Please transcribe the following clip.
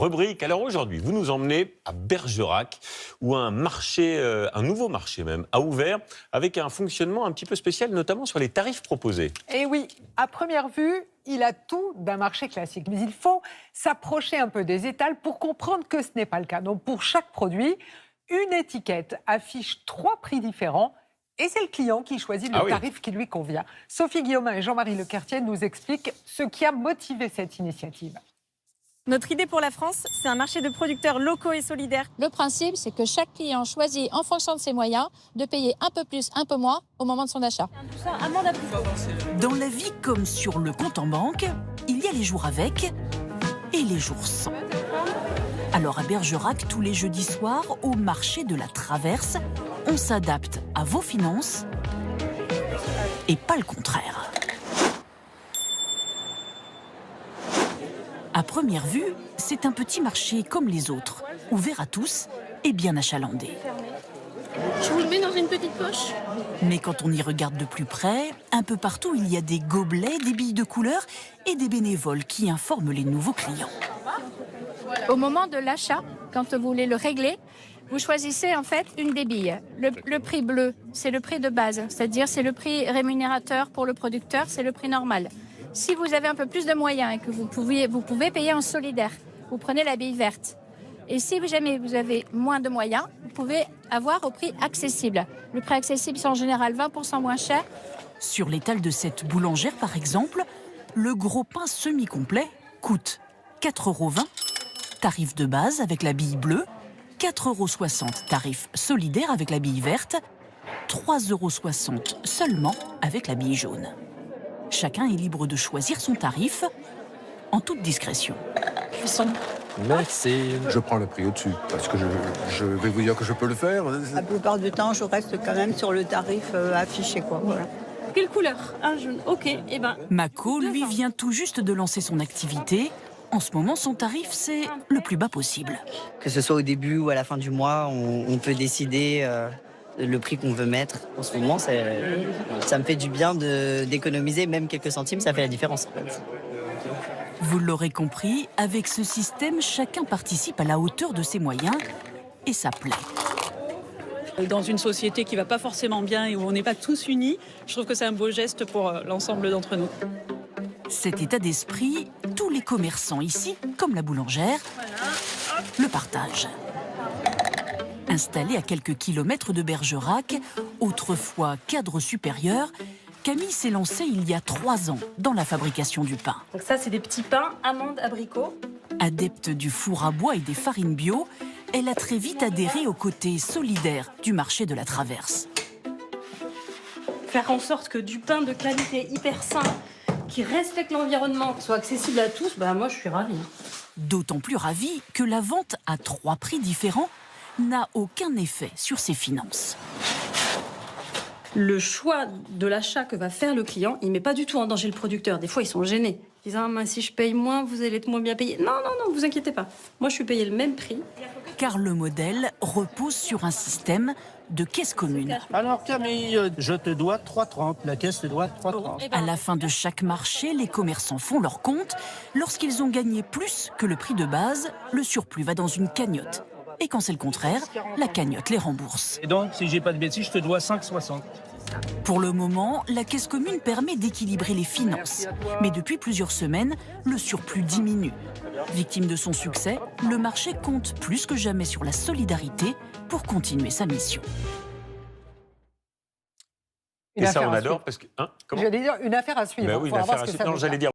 Rubrique. Alors aujourd'hui, vous nous emmenez à Bergerac, où un marché, un nouveau marché même, a ouvert avec un fonctionnement un petit peu spécial, notamment sur les tarifs proposés. Et oui, à première vue, il a tout d'un marché classique. Mais il faut s'approcher un peu des étals pour comprendre que ce n'est pas le cas. Donc pour chaque produit, une étiquette affiche 3 prix différents. Et c'est le client qui choisit le tarif qui lui convient. Sophie Guillaumin et Jean-Marie Lequertier nous expliquent ce qui a motivé cette initiative. Notre idée pour la France, c'est un marché de producteurs locaux et solidaires. Le principe, c'est que chaque client choisit en fonction de ses moyens de payer un peu plus, un peu moins au moment de son achat. Dans la vie comme sur le compte en banque, il y a les jours avec et les jours sans. Alors à Bergerac, tous les jeudis soirs, au marché de la Traverse, on s'adapte à vos finances et pas le contraire. À première vue, c'est un petit marché comme les autres, ouvert à tous et bien achalandé. Je vous le mets dans une petite poche. Mais quand on y regarde de plus près, un peu partout, il y a des gobelets, des billes de couleur et des bénévoles qui informent les nouveaux clients. Au moment de l'achat, quand vous voulez le régler, vous choisissez en fait une des billes. Le prix bleu, c'est le prix de base, c'est-à-dire c'est le prix rémunérateur pour le producteur, c'est le prix normal. Si vous avez un peu plus de moyens et que vous pouvez payer en solidaire, vous prenez la bille verte. Et si jamais vous avez moins de moyens, vous pouvez avoir au prix accessible. Le prix accessible, c'est en général 20% moins cher. Sur l'étal de cette boulangère, par exemple, le gros pain semi-complet coûte 4,20 €, tarif de base avec la bille bleue, 4,60 €, tarif solidaire avec la bille verte, 3,60 € seulement avec la bille jaune. Chacun est libre de choisir son tarif en toute discrétion. Merci. Je prends le prix au-dessus, parce que je vais vous dire que je peux le faire. La plupart du temps, je reste quand même sur le tarif affiché, quoi. Voilà. Quelle couleur? Un jaune. Ok, et ben. Mako, lui, vient tout juste de lancer son activité. En ce moment, son tarif, c'est le plus bas possible. Que ce soit au début ou à la fin du mois, on peut décider le prix qu'on veut mettre. En ce moment, ça me fait du bien d'économiser, même quelques centimes, ça fait la différence. Vous l'aurez compris, avec ce système, chacun participe à la hauteur de ses moyens et ça plaît. Dans une société qui ne va pas forcément bien et où on n'est pas tous unis, je trouve que c'est un beau geste pour l'ensemble d'entre nous. Cet état d'esprit, tous les commerçants ici, comme la boulangère, le partagent. Installée à quelques kilomètres de Bergerac, autrefois cadre supérieur, Camille s'est lancée il y a 3 ans dans la fabrication du pain. Donc ça, c'est des petits pains, amandes, abricots. Adepte du four à bois et des farines bio, elle a très vite adhéré au côté solidaire du marché de la Traverse. Faire en sorte que du pain de qualité hyper sain, qui respecte l'environnement, soit accessible à tous, moi je suis ravie. D'autant plus ravie que la vente à 3 prix différents n'a aucun effet sur ses finances. Le choix de l'achat que va faire le client, il ne met pas du tout en danger le producteur. Des fois, ils sont gênés. Ils disent si je paye moins, vous allez être moins bien payé. Non, vous inquiétez pas. Moi, je suis payé le même prix. Car le modèle repose sur un système de caisse commune. Alors Camille, je te dois 3,30. La caisse te doit 3,30. À la fin de chaque marché, les commerçants font leur compte. Lorsqu'ils ont gagné plus que le prix de base, le surplus va dans une cagnotte. Et quand c'est le contraire, la cagnotte les rembourse. Et donc, si j'ai pas de bêtises, je te dois 5,60. Pour le moment, la caisse commune permet d'équilibrer les finances. Mais depuis plusieurs semaines, le surplus diminue. Victime de son succès, le marché compte plus que jamais sur la solidarité pour continuer sa mission. Et ça, on adore parce que... J'allais dire une affaire à suivre. Oui, une affaire à suivre. Non, j'allais dire...